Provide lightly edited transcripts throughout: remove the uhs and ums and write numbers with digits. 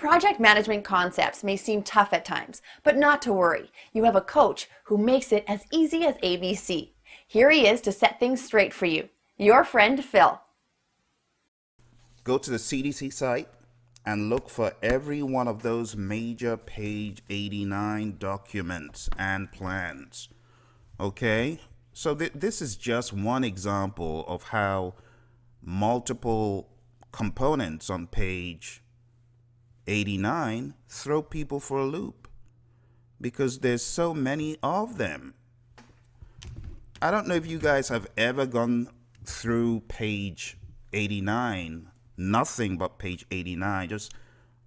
Project management concepts may seem tough at times, but not to worry. You have a coach who makes it as easy as ABC. Here he is to set things straight for you. Your friend Phil. Go to the CDC site and look for every one of those major page 89 documents and plans. Okay? So this is just one example of how multiple components on page 89 throw people for a loop because there's so many of them. I don't know if you guys have ever gone through page 89, nothing but page 89, just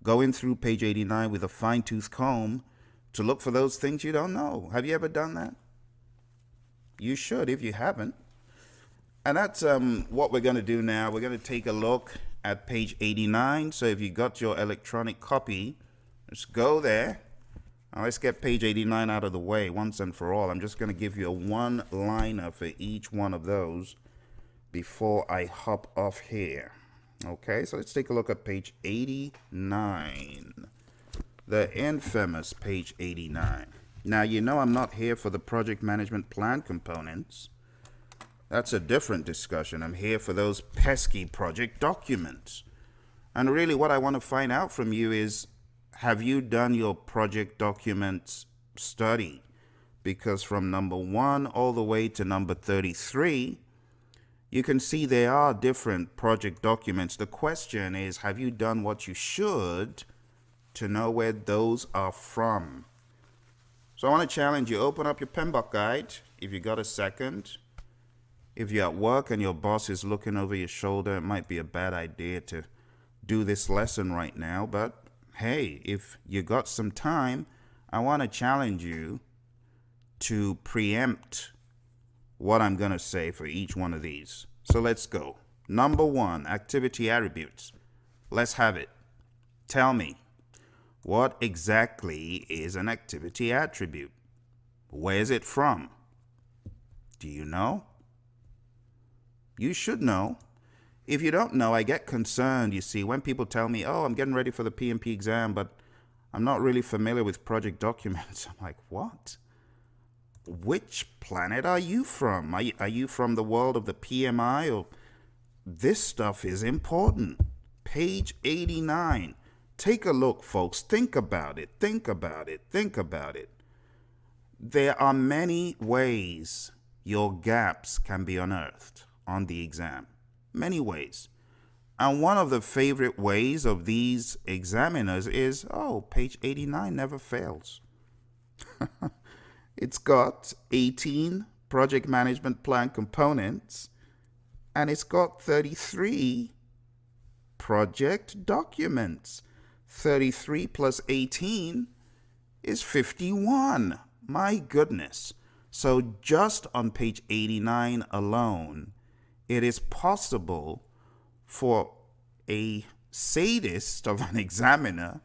going through page 89 with a fine-tooth comb to look for those things you don't know. Have you ever done that? You should if you haven't. And that's what we're going to do now. We're going to take a look at page 89. So if you got your electronic copy, just go there. Now let's get page 89 out of the way once and for all. I'm just going to give you a one-liner for each one of those before I hop off here. Okay, so let's take a look at page 89. The infamous page 89. Now, you know I'm not here for the project management plan components. That's a different discussion. I'm here for those pesky project documents. And really what I want to find out from you is, have you done your project documents study? Because from number 1 all the way to number 33, you can see there are different project documents. The question is, have you done what you should to know where those are from? So I want to challenge you. Open up your PMP guide if you got a second. If you're at work and your boss is looking over your shoulder, it might be a bad idea to do this lesson right now. But hey, if you got some time, I want to challenge you to preempt what I'm going to say for each one of these. So let's go. Number 1, activity attributes. Let's have it. Tell me, what exactly is an activity attribute? Where is it from? Do you know? You should know. If you don't know, I get concerned, you see, when people tell me, oh, I'm getting ready for the PMP exam, but I'm not really familiar with project documents. I'm like, what? Which planet are you from? Are you from the world of the PMI? Or this stuff is important. Page 89. Take a look, folks. Think about it. Think about it. Think about it. There are many ways your gaps can be unearthed on the exam. Many ways. And one of the favorite ways of these examiners is, oh, page 89 never fails. It's got 18 project management plan components, and it's got 33 project documents. 33 plus 18 is 51. My goodness. So just on page 89 alone, it is possible for a sadist of an examiner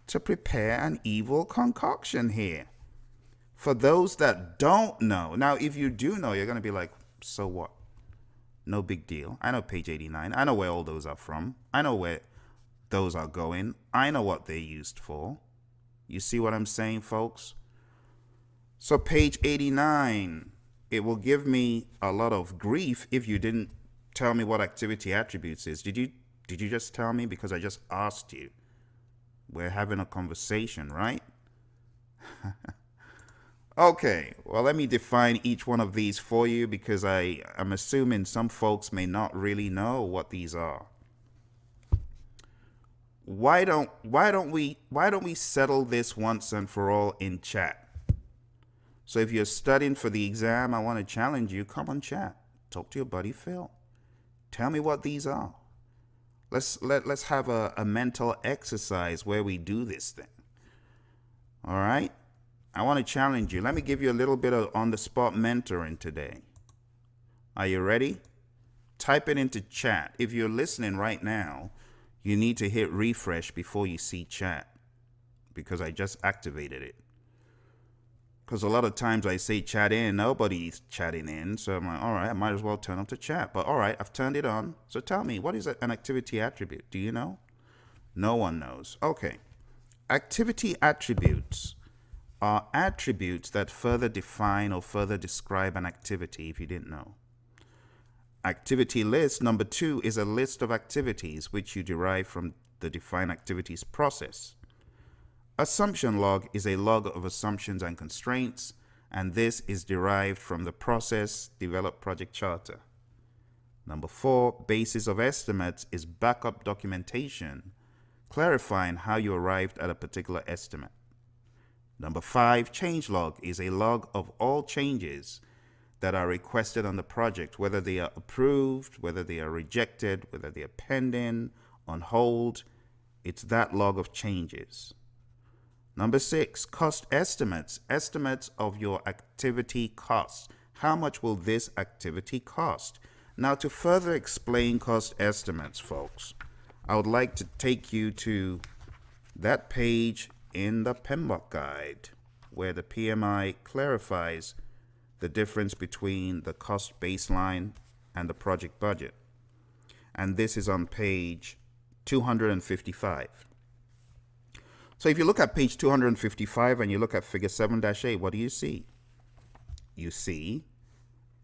to prepare an evil concoction here. For those that don't know, now if you do know, you're going to be like, so what? No big deal. I know page 89. I know where all those are from. I know where those are going. I know what they're used for. You see what I'm saying, folks? So page 89, it will give me a lot of grief if you didn't tell me what activity attributes is. Did you just tell me? Because I just asked you. We're having a conversation, right? Okay, well, let me define each one of these for you because I'm assuming some folks may not really know what these are. Why don't we settle this once and for all in chat? So if you're studying for the exam, I want to challenge you. Come on, chat. Talk to your buddy Phil. Tell me what these are. Let's have a mental exercise where we do this thing. All right? I want to challenge you. Let me give you a little bit of on-the-spot mentoring today. Are you ready? Type it into chat. If you're listening right now, you need to hit refresh before you see chat because I just activated it. Because a lot of times I say chat in, nobody's chatting in. So I'm like, all right, I might as well turn on to chat. But all right, I've turned it on. So tell me, what is an activity attribute? Do you know? No one knows. Okay. Activity attributes are attributes that further define or further describe an activity, if you didn't know. Activity list, number 2, is a list of activities which you derive from the define activities process. Assumption log is a log of assumptions and constraints, and this is derived from the process develop project charter. Number 4, basis of estimates is backup documentation clarifying how you arrived at a particular estimate. Number 5, change log is a log of all changes that are requested on the project, whether they are approved, whether they are rejected, whether they are pending, on hold. It's that log of changes. Number 6, cost estimates, estimates of your activity costs. How much will this activity cost? Now, to further explain cost estimates, folks, I would like to take you to that page in the PMBOK guide where the PMI clarifies the difference between the cost baseline and the project budget. And this is on page 255. So if you look at page 255 and you look at figure 7-8, what do you see? You see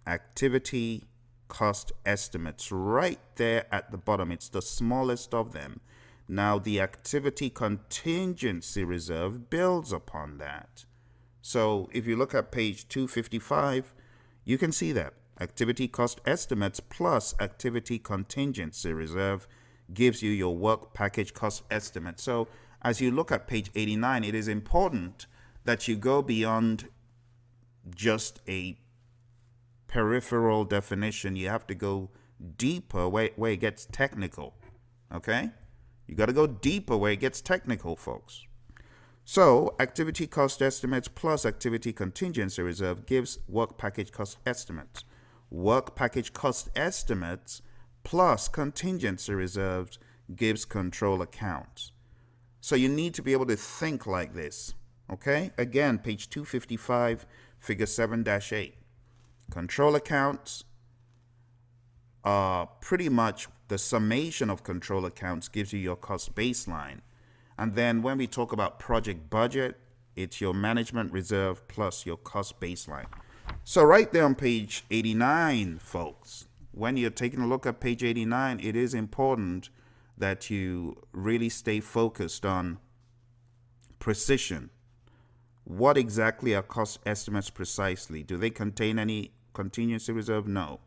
activity cost estimates right there at the bottom. It's the smallest of them. Now the activity contingency reserve builds upon that. So if you look at page 255, you can see that activity cost estimates plus activity contingency reserve gives you your work package cost estimate. So as you look at page 89, it is important that you go beyond just a peripheral definition. You have to go deeper where it gets technical. Okay? You got to go deeper where it gets technical, folks. So activity cost estimates plus activity contingency reserve gives work package cost estimates. Work package cost estimates plus contingency reserves gives control accounts. So you need to be able to think like this. Okay? Again, page 255, figure 7-8. Control accounts are pretty much the summation of control accounts gives you your cost baseline. And then when we talk about project budget, it's your management reserve plus your cost baseline. So right there on page 89, folks, when you're taking a look at page 89, it is important that you really stay focused on precision. What exactly are cost estimates precisely? Do they contain any contingency reserve? No.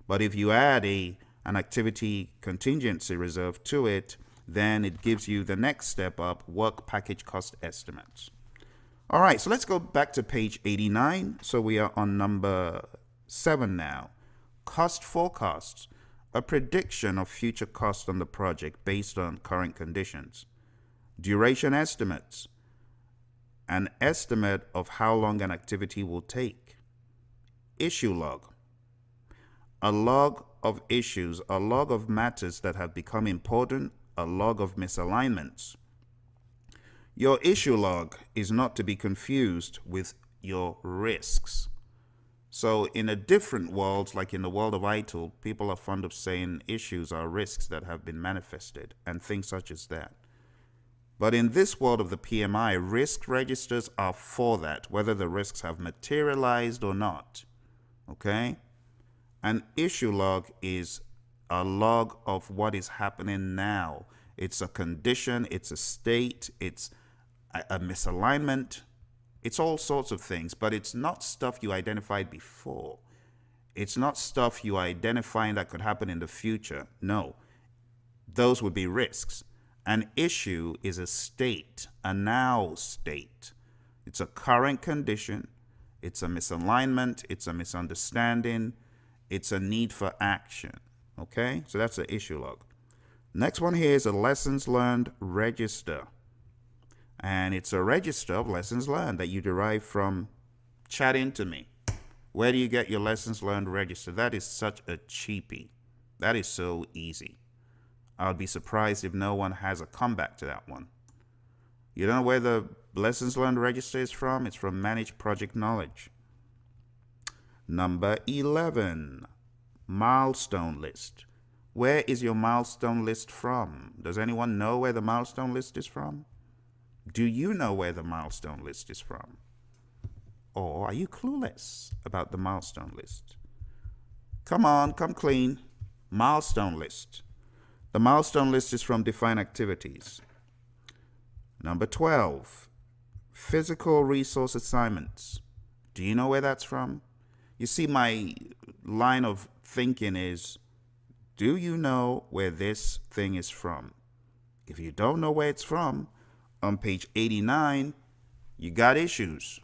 But if you add an activity contingency reserve to it, then it gives you the next step up, work package cost estimates. All right, so let's go back to page 89. So we are on number 7 now. Cost forecasts, a prediction of future costs on the project based on current conditions. Duration estimates, an estimate of how long an activity will take. Issue log, a log of issues, a log of matters that have become important, a log of misalignments. Your issue log is not to be confused with your risks. So in a different world, like in the world of ITIL, people are fond of saying issues are risks that have been manifested and things such as that. But in this world of the PMI, risk registers are for that, whether the risks have materialized or not. Okay? An issue log is a log of what is happening now. It's a condition, it's a state, it's a misalignment. It's all sorts of things, but it's not stuff you identified before. It's not stuff you are identifying that could happen in the future. No, those would be risks. An issue is a state, a now state. It's a current condition. It's a misalignment. It's a misunderstanding. It's a need for action. Okay, so that's the issue log. Next one here is a lessons learned register. And it's a register of lessons learned that you derive from chatting to me. Where do you get your lessons learned register? That is such a cheapie. That is so easy. I'd be surprised if no one has a comeback to that one. You don't know where the lessons learned register is from? It's from Managed Project Knowledge. Number 11, milestone list. Where is your milestone list from? Does anyone know where the milestone list is from? Do you know where the milestone list is from? Or are you clueless about the milestone list? Come on, come clean. Milestone list. The milestone list is from defined activities. Number 12, physical resource assignments. Do you know where that's from? You see, my line of thinking is, do you know where this thing is from? If you don't know where it's from, on page 89, you got issues.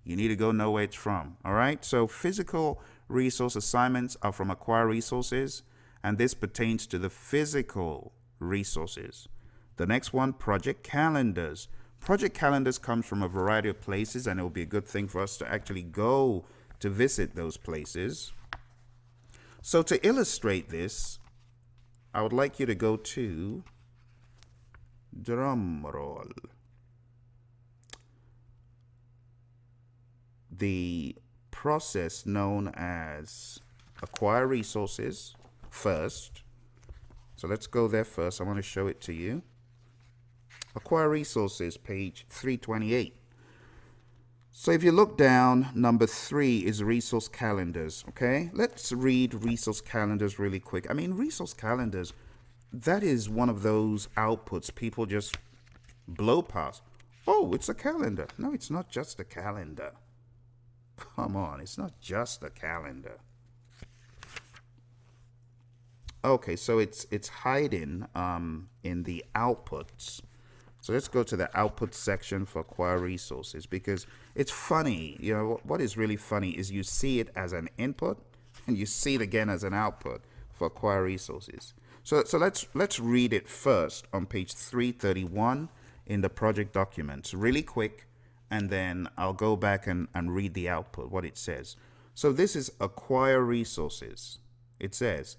You need to go know where it's from, all right? So physical resource assignments are from acquire resources, and this pertains to the physical resources. The next one, project calendars. Project calendars comes from a variety of places, and it will be a good thing for us to actually go to visit those places. So to illustrate this, I would like you to go to, drum roll, the process known as acquire resources first. So let's go there first. I want to show it to you. Acquire resources, page 328. So if you look down, number 3 is resource calendars, okay? Let's read resource calendars really quick. I mean, resource calendars, that is one of those outputs people just blow past. Oh, it's a calendar. No, it's not just a calendar. Come on, it's not just a calendar. Okay, so it's hiding in the outputs. So let's go to the output section for acquire resources, because it's funny. You know, what is really funny is you see it as an input and you see it again as an output for acquire resources. So let's read it first on page 331 in the project documents really quick, and then I'll go back and read the output, what it says. So this is acquire resources. It says,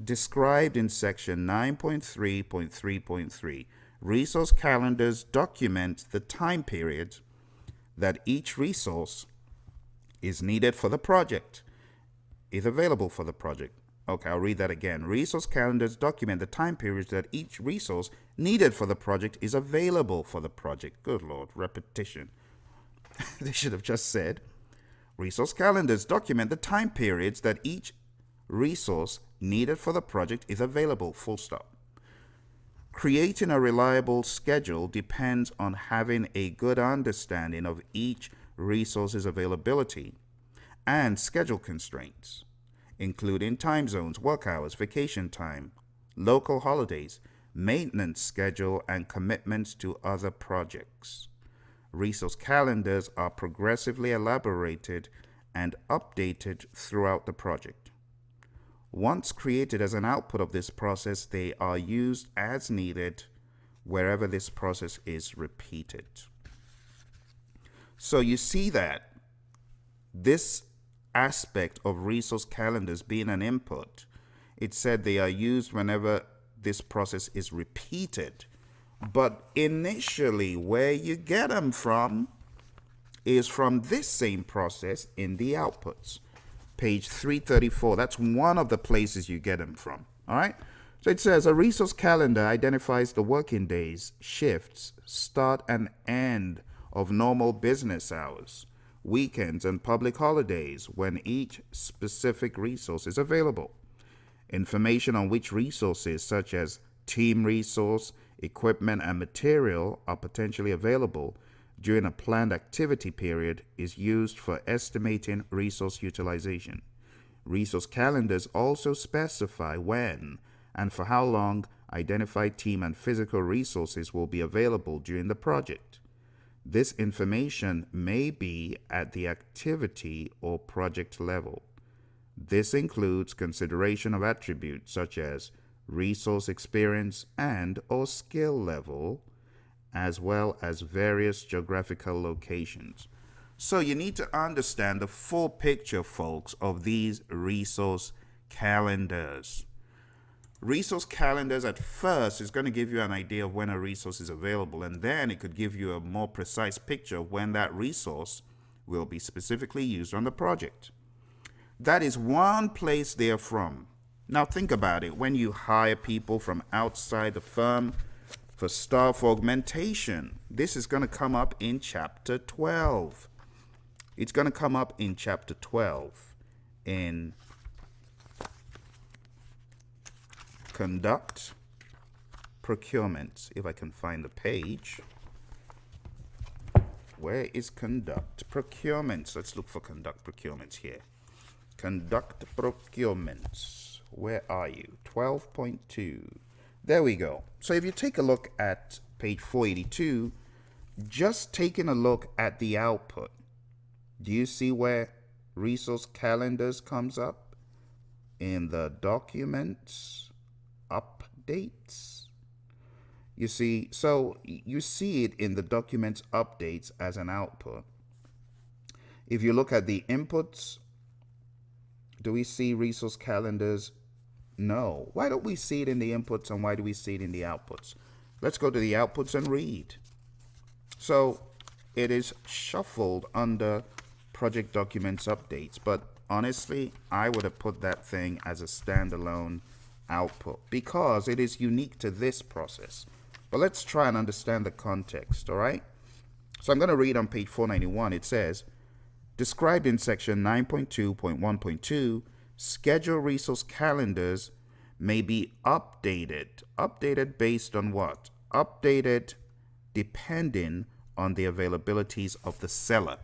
described in section 9.3.3.3, resource calendars document the time period that each resource is needed for the project, is available for the project. Okay, I'll read that again. Resource calendars document the time periods that each resource needed for the project is available for the project. Good Lord, repetition. They should have just said, resource calendars document the time periods that each resource needed for the project is available, full stop. Creating a reliable schedule depends on having a good understanding of each resource's availability and schedule constraints, including time zones, work hours, vacation time, local holidays, maintenance schedule, and commitments to other projects. Resource calendars are progressively elaborated and updated throughout the project. Once created as an output of this process, they are used as needed wherever this process is repeated. So you see that this aspect of resource calendars being an input, it said they are used whenever this process is repeated. But initially, where you get them from is from this same process in the outputs. Page 334, that's one of the places you get them from, all right? So it says a resource calendar identifies the working days, shifts, start and end of normal business hours, weekends, and public holidays when each specific resource is available. Information on which resources, such as team resource, equipment, and material, are potentially available during a planned activity period is used for estimating resource utilization. Resource calendars also specify when and for how long identified team and physical resources will be available during the project. This information may be at the activity or project level. This includes consideration of attributes such as resource experience and or skill level, as well as various geographical locations. So you need to understand the full picture, folks, of these resource calendars. Resource calendars at first is going to give you an idea of when a resource is available, and then it could give you a more precise picture of when that resource will be specifically used on the project. That is one place they're from. Now think about it. When you hire people from outside the firm for staff augmentation, this is going to come up in chapter 12. It's going to come up in chapter 12 in conduct procurement. If I can find the page. Where is conduct procurements? Let's look for conduct procurements here. Conduct procurements. Where are you? 12.2. There we go. So if you take a look at page 482, just taking a look at the output, do you see where resource calendars comes up in the documents updates? You see, so you see it in the documents updates as an output. If you look at the inputs, do we see resource calendars? No. Why don't we see it in the inputs and why do we see it in the outputs? Let's go to the outputs and read. So it is shuffled under project documents updates, but honestly, I would have put that thing as a standalone output because it is unique to this process. But let's try and understand the context, all right? So I'm going to read on page 491. It says, described in section 9.2.1.2, schedule resource calendars may be updated. Updated based on what? Updated depending on the availabilities of the seller.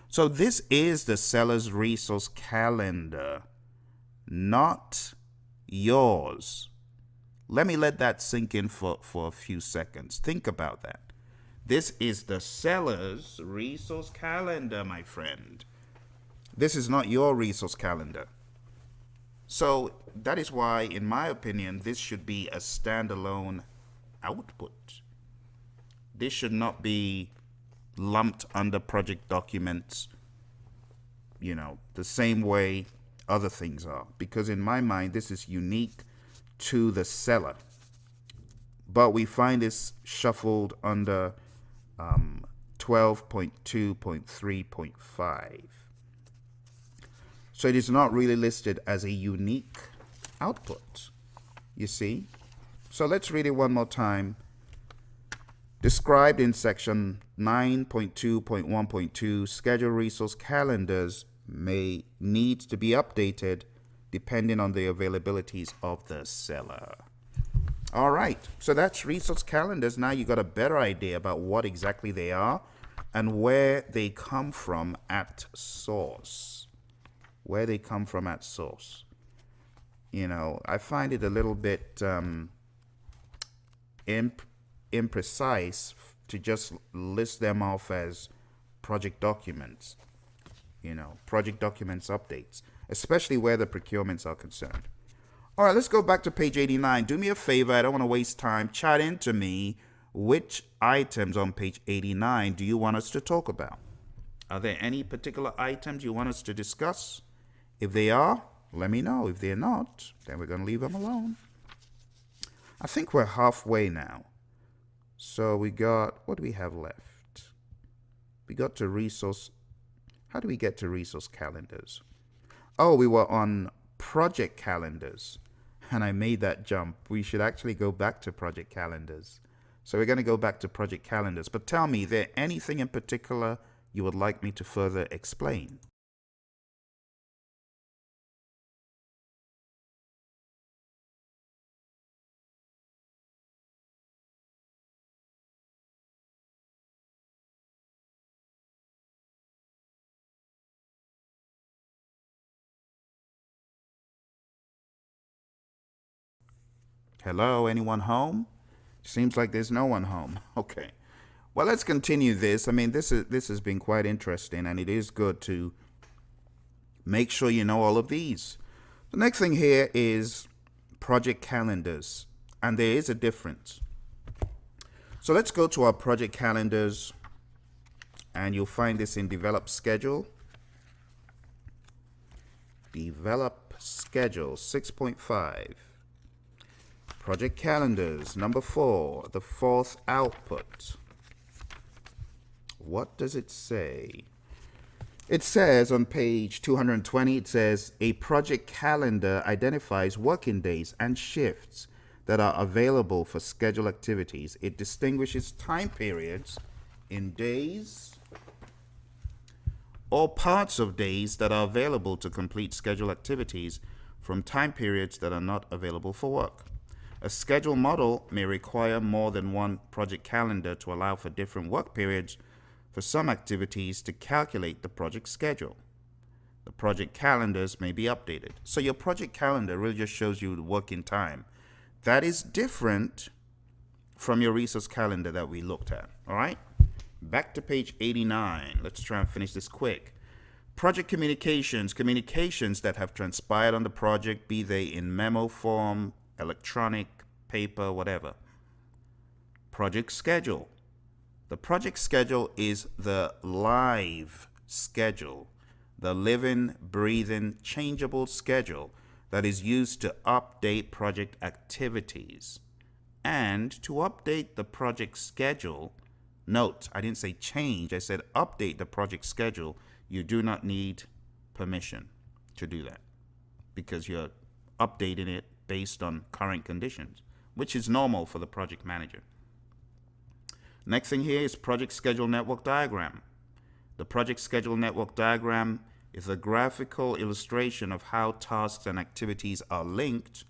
So this is the seller's resource calendar, not yours. Let me let that sink in for a few seconds. Think about that. This is the seller's resource calendar, my friend. This is not your resource calendar. So that is why, in my opinion, this should be a standalone output. This should not be lumped under project documents, you know, the same way other things are. Because in my mind, this is unique to the seller. But we find this shuffled under 12.2.3.5. So it is not really listed as a unique output, you see. So let's read it one more time. Described in section 9.2.1.2, schedule resource calendars may need to be updated depending on the availabilities of the seller. All right, so that's resource calendars. Now you got a better idea about what exactly they are and where they come from at source. Where they come from at source. You know, I find it a little bit imprecise to just list them off as project documents. You know, project documents updates, especially where the procurements are concerned. All right, let's go back to page 89. Do me a favor, I don't want to waste time. Chat into me which items on page 89 do you want us to talk about? Are there any particular items you want us to discuss? If they are, let me know. If they're not, then we're going to leave them alone. I think we're halfway now. So we got, what do we have left? We got to resource. How do we get to resource calendars? Oh, we were on project calendars and I made that jump. We should actually go back to project calendars. So we're going to go back to project calendars. But tell me, is there anything in particular you would like me to further explain? Hello, anyone home? Seems like there's no one home. Okay. Well, let's continue this. I mean, this has been quite interesting, and it is good to make sure you know all of these. The next thing here is project calendars, and there is a difference. So let's go to our project calendars, and you'll find this in Develop Schedule. Develop Schedule 6.5. Project calendars, number 4, the fourth output. What does it say? It says on page 220, it says a project calendar identifies working days and shifts that are available for scheduled activities. It distinguishes time periods in days or parts of days that are available to complete scheduled activities from time periods that are not available for work. A schedule model may require more than one project calendar to allow for different work periods for some activities to calculate the project schedule. The project calendars may be updated. So your project calendar really just shows you the working time. That is different from your resource calendar that we looked at. All right? Back to page 89. Let's try and finish this quick. Project communications, communications that have transpired on the project, be they in memo form, electronic, paper, whatever. Project schedule. The project schedule is the live schedule, the living, breathing, changeable schedule that is used to update project activities. And to update the project schedule, note, I didn't say change, I said update the project schedule. You do not need permission to do that because you're updating it based on current conditions, which is normal for the project manager. Next thing here is project schedule network diagram. The project schedule network diagram is a graphical illustration of how tasks and activities are linked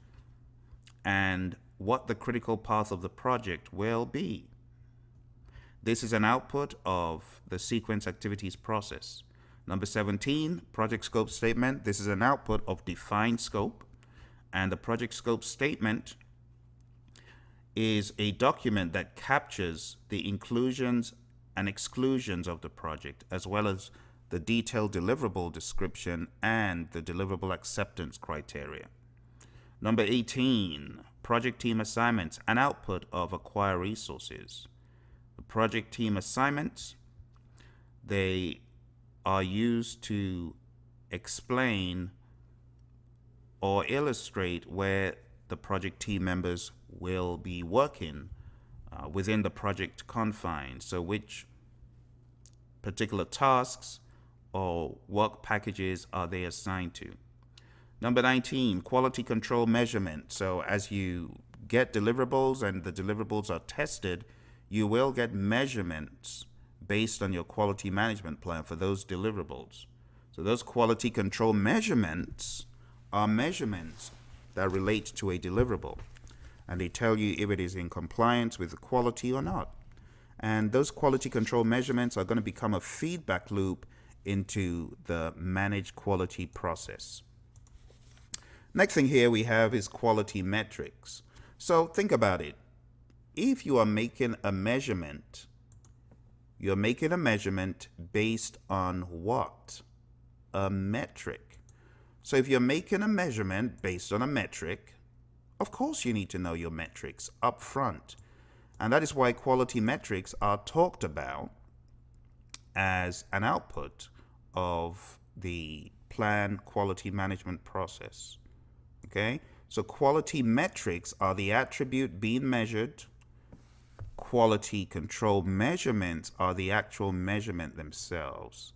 and what the critical path of the project will be. This is an output of the sequence activities process. Number 17, project scope statement. This is an output of defined scope. And the project scope statement is a document that captures the inclusions and exclusions of the project, as well as the detailed deliverable description and the deliverable acceptance criteria. Number 18, project team assignments, an output of acquire resources. The project team assignments, they are used to explain or illustrate where the project team members will be working within the project confines. So which particular tasks or work packages are they assigned to? Number 19, quality control measurement. So as you get deliverables and the deliverables are tested, you will get measurements based on your quality management plan for those deliverables. So those quality control measurements are measurements that relate to a deliverable, and they tell you if it is in compliance with the quality or not. And those quality control measurements are going to become a feedback loop into the managed quality process. Next thing here we have is quality metrics. So think about it. If you are making a measurement, you're making a measurement based on what? A metric. So if you're making a measurement based on a metric, of course you need to know your metrics up front. And that is why quality metrics are talked about as an output of the plan quality management process. Okay? So quality metrics are the attribute being measured. Quality control measurements are the actual measurement themselves.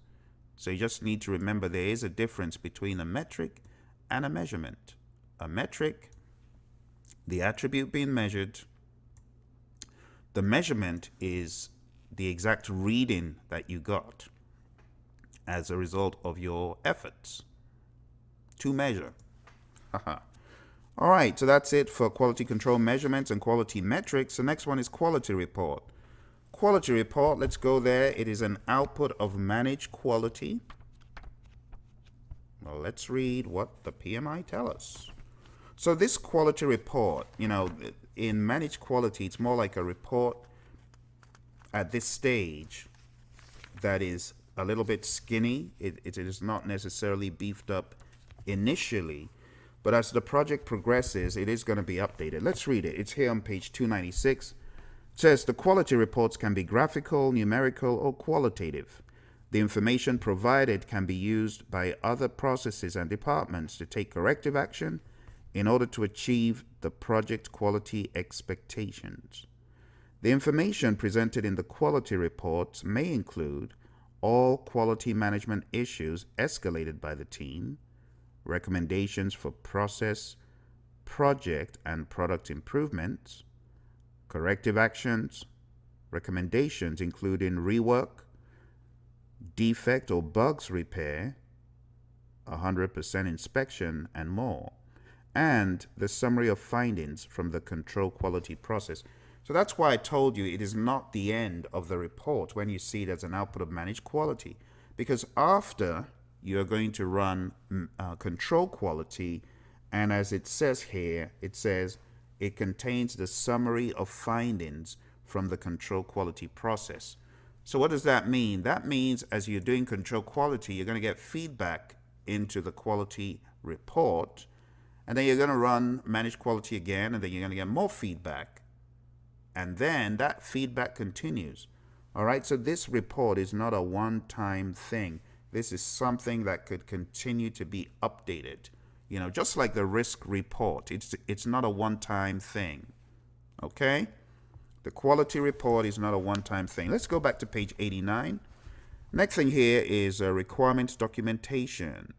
So you just need to remember there is a difference between a metric and a measurement. A metric, the attribute being measured. The measurement is the exact reading that you got as a result of your efforts to measure. All right, so that's it for quality control measurements and quality metrics. The next one is quality report. Quality report, let's go there. It is an output of managed quality. Well, let's read what the PMI tell us. So this quality report, in managed quality, it's more like a report at this stage that is a little bit skinny. It is not necessarily beefed up initially, but as the project progresses, it is going to be updated. Let's read it. It's here on page 296. It says the quality reports can be graphical, numerical, or qualitative. The information provided can be used by other processes and departments to take corrective action in order to achieve the project quality expectations. The information presented in the quality reports may include all quality management issues escalated by the team, recommendations for process, project, and product improvements, corrective actions, recommendations including rework, defect or bugs repair, 100% inspection, and more, and the summary of findings from the control quality process. So that's why I told you it is not the end of the report when you see it as an output of managed quality, because after you're going to run control quality, and as it says here, it says it contains the summary of findings from the control quality process. So what does that mean? That means as you're doing control quality, you're going to get feedback into the quality report, and then you're going to run managed quality again, and then you're going to get more feedback, and then that feedback continues. All right, so this report is not a one-time thing. This is something that could continue to be updated. You know, just like the risk report, it's not a one-time thing. Okay? The quality report is not a one-time thing. Let's go back to page 89. Next thing here is requirements documentation.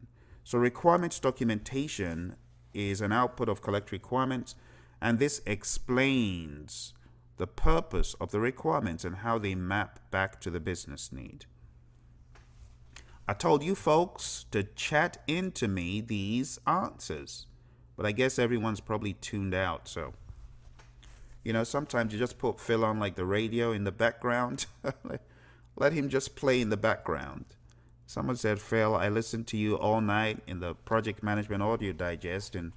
So requirements documentation is an output of collect requirements, and this explains the purpose of the requirements and how they map back to the business need. I told you folks to chat into me these answers, but I guess everyone's probably tuned out. So, you know, sometimes you just put Phil on like the radio in the background. Let him just play in the background. Someone said, Phil, I listened to you all night in the project management audio digest, and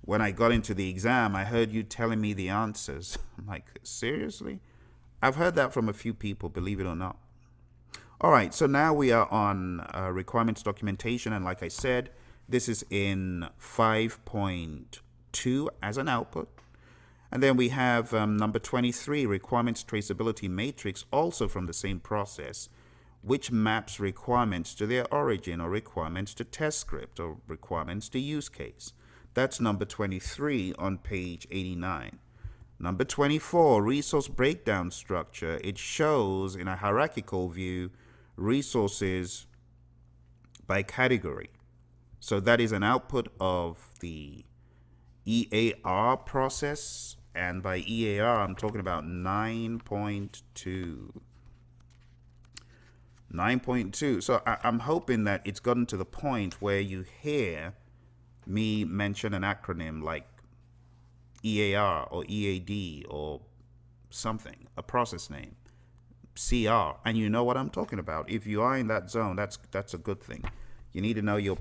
when I got into the exam, I heard you telling me the answers. I'm like, seriously? I've heard that from a few people, believe it or not. All right, so now we are on requirements documentation, and like I said, this is in 5.2 as an output. And then we have number 23, requirements traceability matrix, also from the same process, which maps requirements to their origin, or requirements to test script, or requirements to use case. That's number 23 on page 89. Number 24, resource breakdown structure. It shows in a hierarchical view resources by category. So that is an output of the EAR process, and by EAR I'm talking about 9.2. 9.2. So I'm hoping that it's gotten to the point where you hear me mention an acronym like EAR or EAD or something, a process name, CR, and you know what I'm talking about. If you are in that zone, that's a good thing. You need to know your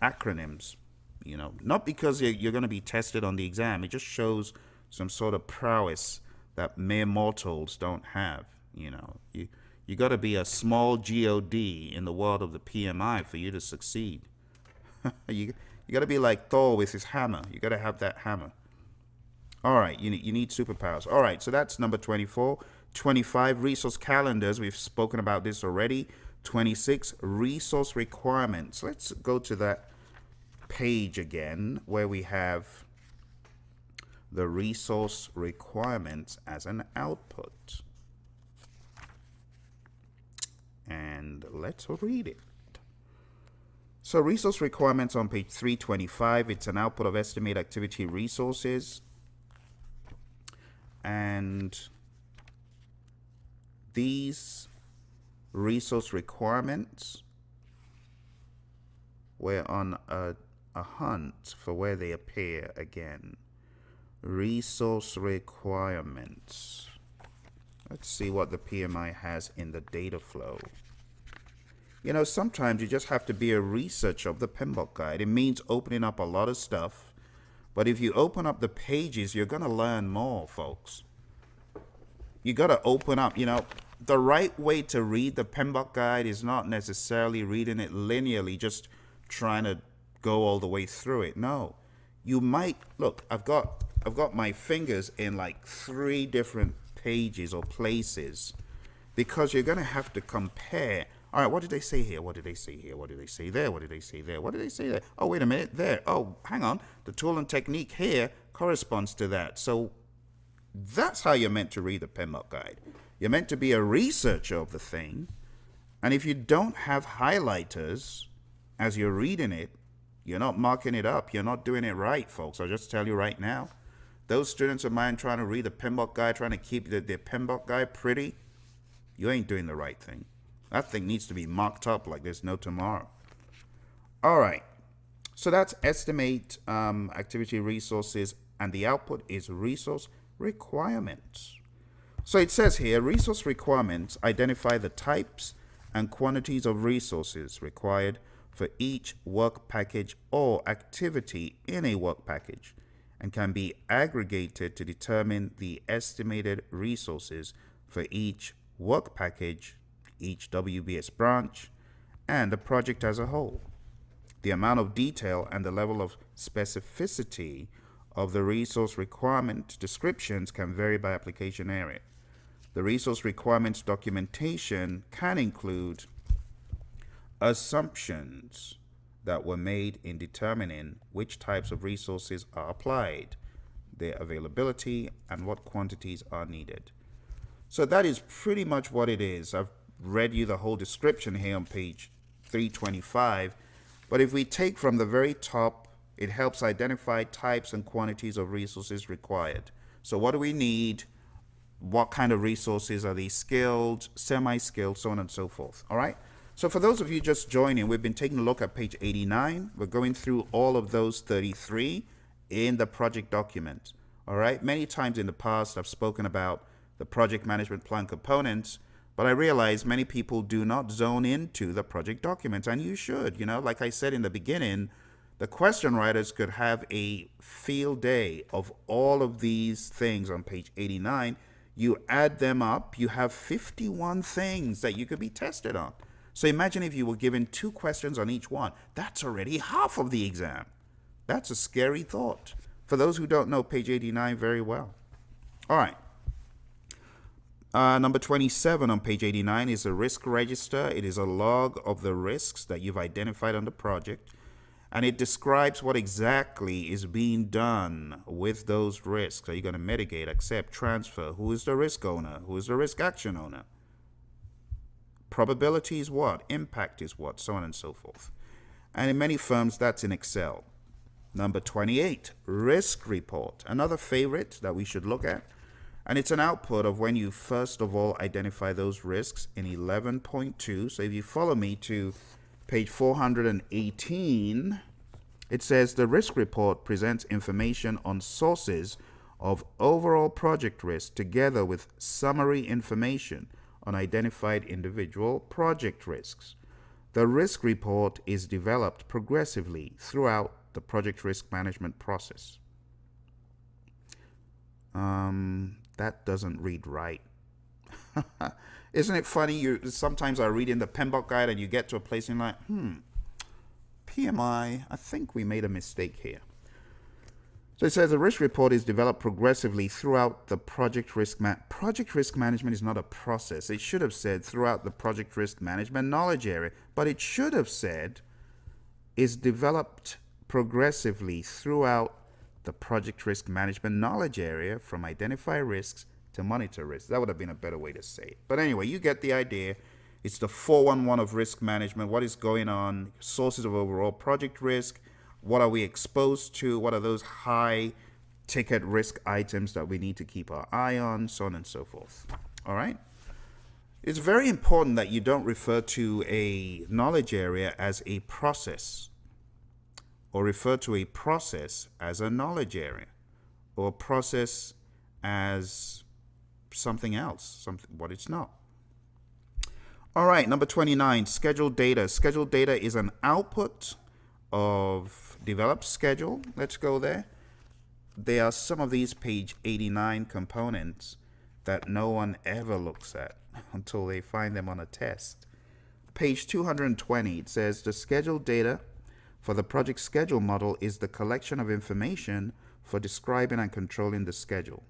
acronyms, you know, not because you're going to be tested on the exam. It just shows some sort of prowess that mere mortals don't have. You know, you got to be a small god in the world of the PMI for you to succeed. You got to be like Thor with his hammer. You got to have that hammer. All right, you need superpowers. All right, so that's number 24. 25, resource calendars. We've spoken about this already. 26, resource requirements. Let's go to that page again where we have the resource requirements as an output. And let's read it. So resource requirements on page 325, it's an output of estimate activity resources. And these resource requirements, we're on a hunt for where they appear again. Resource requirements. Let's see what the PMI has in the data flow. You know, sometimes you just have to be a researcher of the PMBOK guide. It means opening up a lot of stuff. But if you open up the pages, you're going to learn more, folks. You got to open up, you know, the right way to read the PMBOK guide is not necessarily reading it linearly, just trying to go all the way through it. No, you might, look, I've got my fingers in like 3 different pages or places, because you're going to have to compare. All right, what did they say here? What did they say here? What did they say there? What did they say there? What did they say there? Oh, wait a minute, there. Oh, hang on. The tool and technique here corresponds to that. So that's how you're meant to read the PMBOK guide. You're meant to be a researcher of the thing, And if you don't have highlighters as you're reading it, you're not marking it up. You're not doing it right, folks. I'll just tell you right now. Those students of mine trying to read the PMBOK guide, trying to keep the PMBOK guide pretty, you ain't doing the right thing. That thing needs to be marked up like there's no tomorrow. All right. So that's estimate activity resources, and the output is resource requirements. So it says here, resource requirements identify the types and quantities of resources required for each work package or activity in a work package, and can be aggregated to determine the estimated resources for each work package, each WBS branch, and the project as a whole. The amount of detail and the level of specificity of the resource requirement descriptions can vary by application area. The resource requirements documentation can include assumptions that were made in determining which types of resources are applied, their availability, and what quantities are needed. So that is pretty much what it is. I've read you the whole description here on page 325. But if we take from the very top, it helps identify types and quantities of resources required. So what do we need? What kind of resources are these? Skilled, semi-skilled, so on and so forth. All right? So for those of you just joining, we've been taking a look at page 89. We're going through all of those 33 in the project document. All right? Many times in the past, I've spoken about the project management plan components, but I realize many people do not zone into the project documents, and you should. You know, like I said in the beginning, the question writers could have a field day of all of these things on page 89. You add them up, you have 51 things that you could be tested on. So imagine if you were given 2 questions on each one. That's already half of the exam. That's a scary thought for those who don't know page 89 very well. All right. Number 27 on page 89 is a risk register. It is a log of the risks that you've identified on the project, and it describes what exactly is being done with those risks. Are you going to mitigate, accept, transfer? Who is the risk owner? Who is the risk action owner? Probability is what? Impact is what? So on and so forth. And in many firms, that's in Excel. Number 28, risk report. Another favorite that we should look at. And it's an output of when you first of all identify those risks in 11.2. So if you follow me to page 418, it says the risk report presents information on sources of overall project risk together with summary information on identified individual project risks. The risk report is developed progressively throughout the project risk management process. That doesn't read right. Isn't it funny? Sometimes I read in the PMBOK guide and you get to a place and you're like, PMI, I think we made a mistake here. So it says the risk report is developed progressively throughout the project risk project risk management is not a process. It should have said throughout the project risk management knowledge area, but it should have said is developed progressively throughout the project risk management knowledge area from identify risks to monitor risks. That would have been a better way to say it. But anyway, you get the idea. It's the 411 of risk management. What is going on? Sources of overall project risk. What are we exposed to? What are those high ticket risk items that we need to keep our eye on? So on and so forth. All right. It's very important that you don't refer to a knowledge area as a process, or refer to a process as a knowledge area, or a process as something else, what it's not. All right, number 29, scheduled data. Scheduled data is an output of developed schedule. Let's go there. There are some of these page 89 components that no one ever looks at until they find them on a test. Page 220, it says the scheduled data for the project schedule model is the collection of information for describing and controlling the schedule.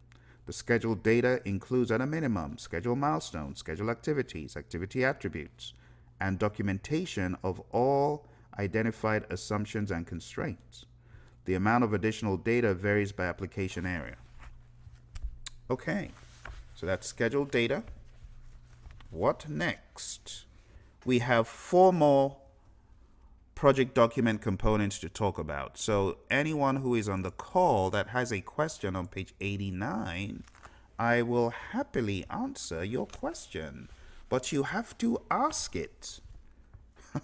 The scheduled data includes at a minimum schedule milestones, schedule activities, activity attributes, and documentation of all identified assumptions and constraints. The amount of additional data varies by application area. Okay, so that's scheduled data. What next? we have 4 more project document components to talk about. So anyone who is on the call that has a question on page 89, I will happily answer your question, but you have to ask it.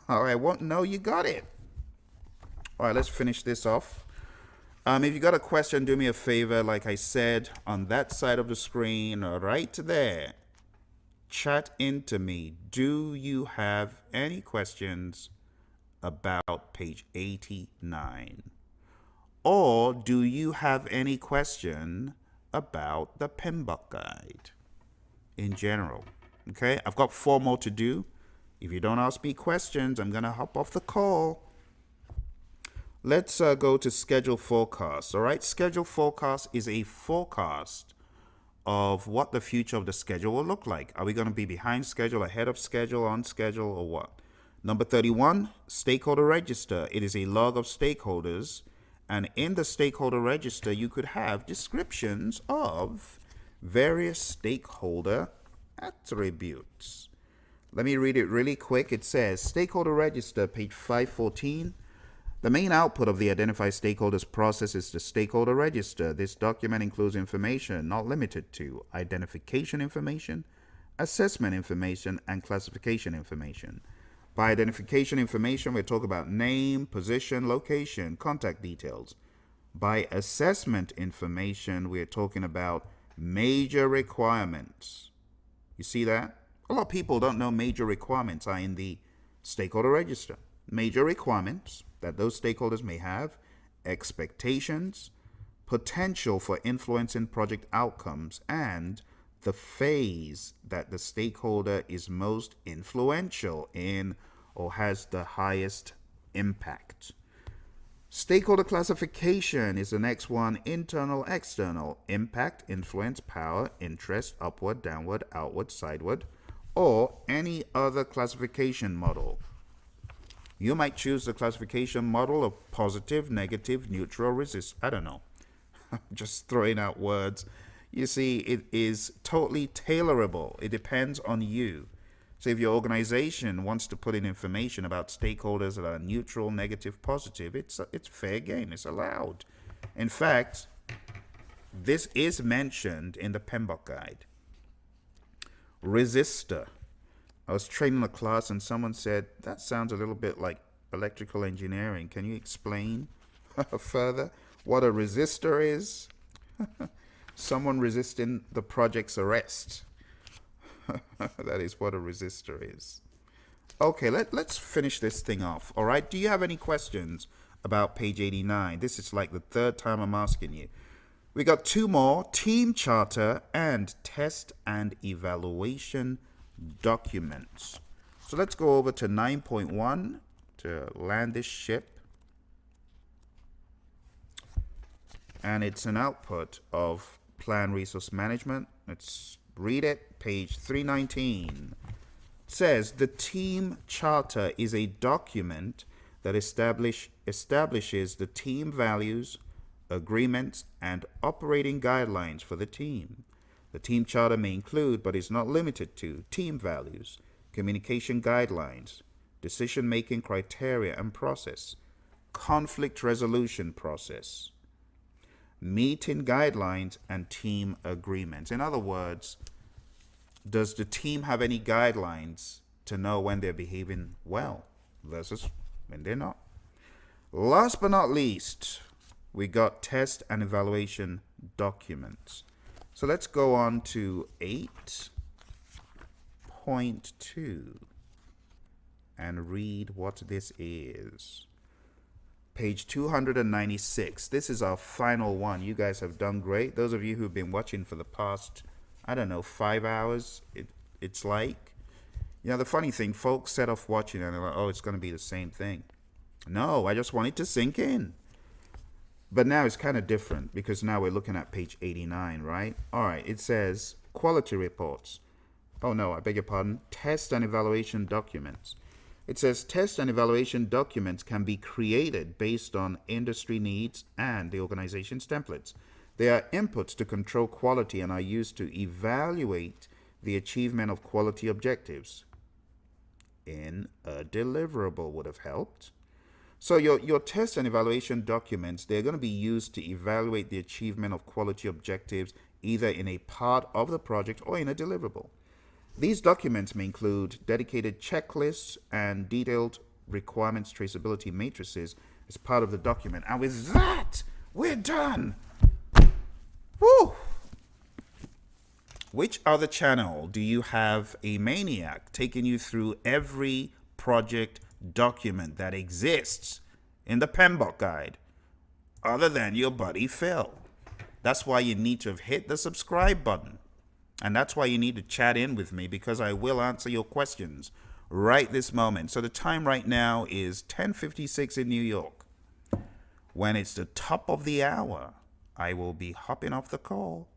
Or I won't know you got it. All right, let's finish this off. If you got a question, do me a favor, like I said, on that side of the screen, right there, chat into me. Do you have any questions about page 89? Or do you have any question about the PMBOK guide in general? Okay, I've got 4 more to do. If you don't ask me questions, I'm going to hop off the call. Let's go to schedule forecast. All right, schedule forecast is a forecast of what the future of the schedule will look like. Are we going to be behind schedule, ahead of schedule, on schedule, or what? Number 31, Stakeholder Register. It is a log of stakeholders, and in the Stakeholder Register, you could have descriptions of various stakeholder attributes. Let me read it really quick. It says, Stakeholder Register, page 514. The main output of the Identify Stakeholders process is the Stakeholder Register. This document includes information not limited to identification information, assessment information, and classification information. By identification information, we talk about name, position, location, contact details. By assessment information, we're talking about major requirements. You see that? A lot of people don't know major requirements are in the Stakeholder Register. Major requirements that those stakeholders may have, expectations, potential for influencing project outcomes, and the phase that the stakeholder is most influential in or has the highest impact. Stakeholder classification is the next one: internal, external, impact, influence, power, interest, upward, downward, outward, sideward, or any other classification model. You might choose the classification model of positive, negative, neutral, resist. I don't know. Just throwing out words. You see, it is totally tailorable. It depends on you. So if your organization wants to put in information about stakeholders that are neutral, negative, positive, it's fair game. It's allowed. In fact, this is mentioned in the PMBOK guide. Resistor. I was training a class and someone said, that sounds a little bit like electrical engineering. Can you explain further what a resistor is? Someone resisting the project's arrest. That is what a resistor is. Okay, let's finish this thing off. All right, do you have any questions about page 89? This is like the 3rd time I'm asking you. We got 2 more: team charter and test and evaluation documents. So let's go over to 9.1 to land this ship. And it's an output of plan resource management. Let's read it. Page 319. It says the team charter is a document that establishes the team values, agreements, and operating guidelines for the team. The team charter may include, but is not limited to, team values, communication guidelines, decision-making criteria and process, conflict resolution process, meeting guidelines, and team agreements. In other words, does the team have any guidelines to know when they're behaving well versus when they're not? Last but not least, we got test and evaluation documents. So let's go on to 8.2 and read what this is. Page 296. This is our final one. You guys have done great. Those of you who've been watching for the past, 5 hours, it's like. The funny thing, folks set off watching and they're like, oh, it's going to be the same thing. No, I just want it to sink in. But now it's kind of different because now we're looking at page 89, right? All right, it says quality reports. Oh no, I beg your pardon. Test and evaluation documents. It says test and evaluation documents can be created based on industry needs and the organization's templates. They are inputs to control quality and are used to evaluate the achievement of quality objectives. in a deliverable would have helped. So your test and evaluation documents, they're going to be used to evaluate the achievement of quality objectives either in a part of the project or in a deliverable. These documents may include dedicated checklists and detailed requirements traceability matrices as part of the document. And with that, we're done. Woo! Which other channel do you have a maniac taking you through every project document that exists in the PMBOK guide other than your buddy Phil? That's why you need to have hit the subscribe button. And that's why you need to chat in with me, because I will answer your questions right this moment. So the time right now is 10:56 in New York. When it's the top of the hour, I will be hopping off the call.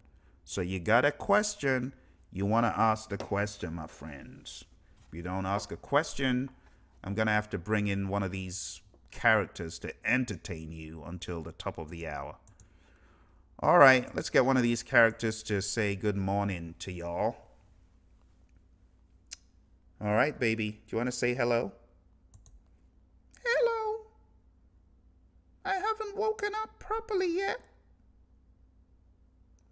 So you got a question, you want to ask the question, my friends. If you don't ask a question, I'm going to have to bring in one of these characters to entertain you until the top of the hour. All right, let's get one of these characters to say good morning to y'all. All right, baby, do you want to say hello? Hello. I haven't woken up properly yet.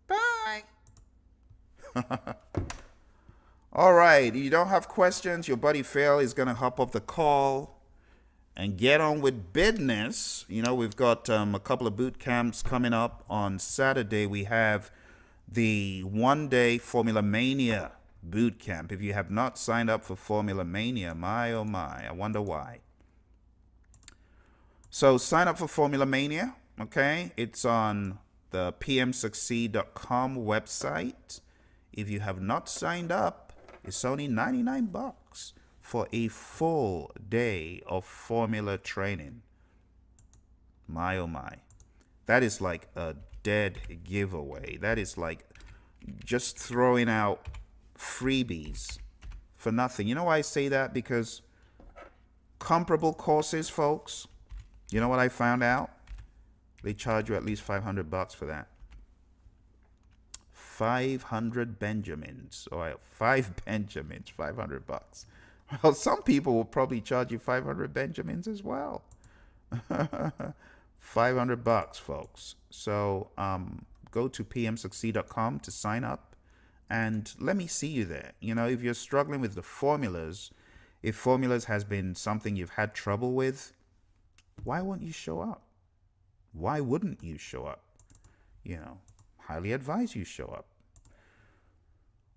Bye. All right, you don't have questions. Your buddy Phil is going to hop off the call and get on with business. You know, we've got a couple of boot camps coming up. On Saturday, we have the one-day Formula Mania boot camp. If you have not signed up for Formula Mania, my oh my, I wonder why. So sign up for Formula Mania, okay? It's on the pmsucceed.com website. If you have not signed up, it's only $99 for a full day of formula training. My oh my. That is like a dead giveaway. That is like just throwing out freebies for nothing. You know why I say that? Because comparable courses, folks, you know what I found out? They charge you at least $500 for that. 500 Benjamins, or 5 Benjamins, $500. Well, some people will probably charge you 500 Benjamins as well. $500, folks. So go to pmsucceed.com to sign up, and let me see you there. You know, if you're struggling with the formulas, if formulas has been something you've had trouble with, why won't you show up? Why wouldn't you show up? You know, highly advise you show up.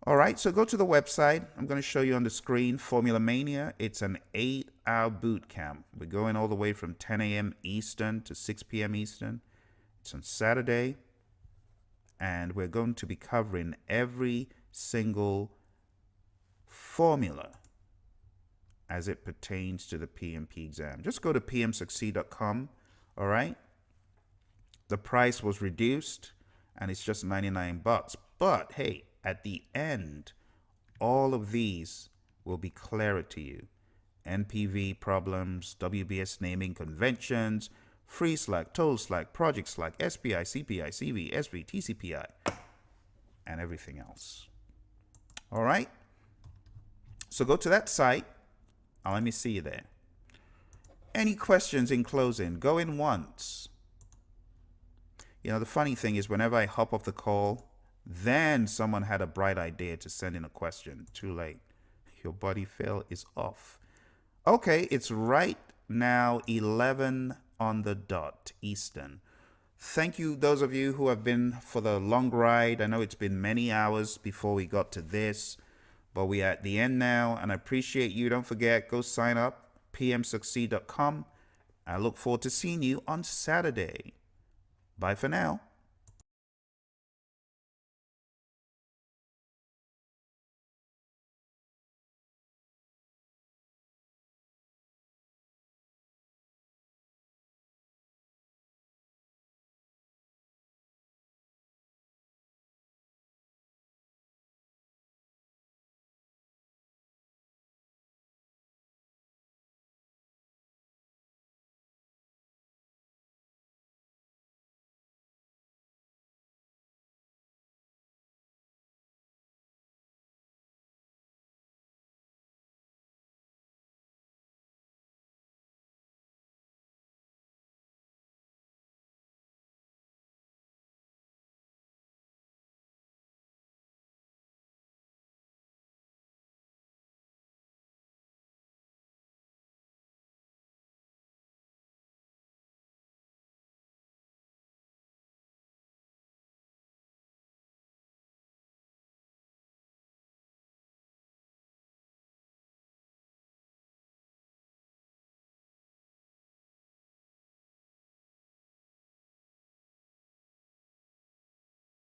All right, so go to the website. I'm going to show you on the screen, Formula Mania. It's an 8-hour boot camp. We're going all the way from 10 a.m. Eastern to 6 p.m. Eastern. It's on Saturday, and we're going to be covering every single formula as it pertains to the PMP exam. Just go to pmsucceed.com, all right? The price was reduced, and it's just $99. But, hey, at the end, all of these will be clearer to you. NPV problems, WBS naming conventions, free Slack, total Slack, project Slack, SPI, CPI, CV, SV, TCPI, and everything else. All right? So go to that site. Let me see you there. Any questions in closing? Go in once. You know, the funny thing is whenever I hop off the call, then someone had a bright idea to send in a question. Too late. Your buddy Phil is off. Okay, it's right now 11 on the dot Eastern. Thank you, those of you who have been for the long ride. I know it's been many hours before we got to this, but we are at the end now, and I appreciate you. Don't forget, go sign up, pmsucceed.com. I look forward to seeing you on Saturday. Bye for now.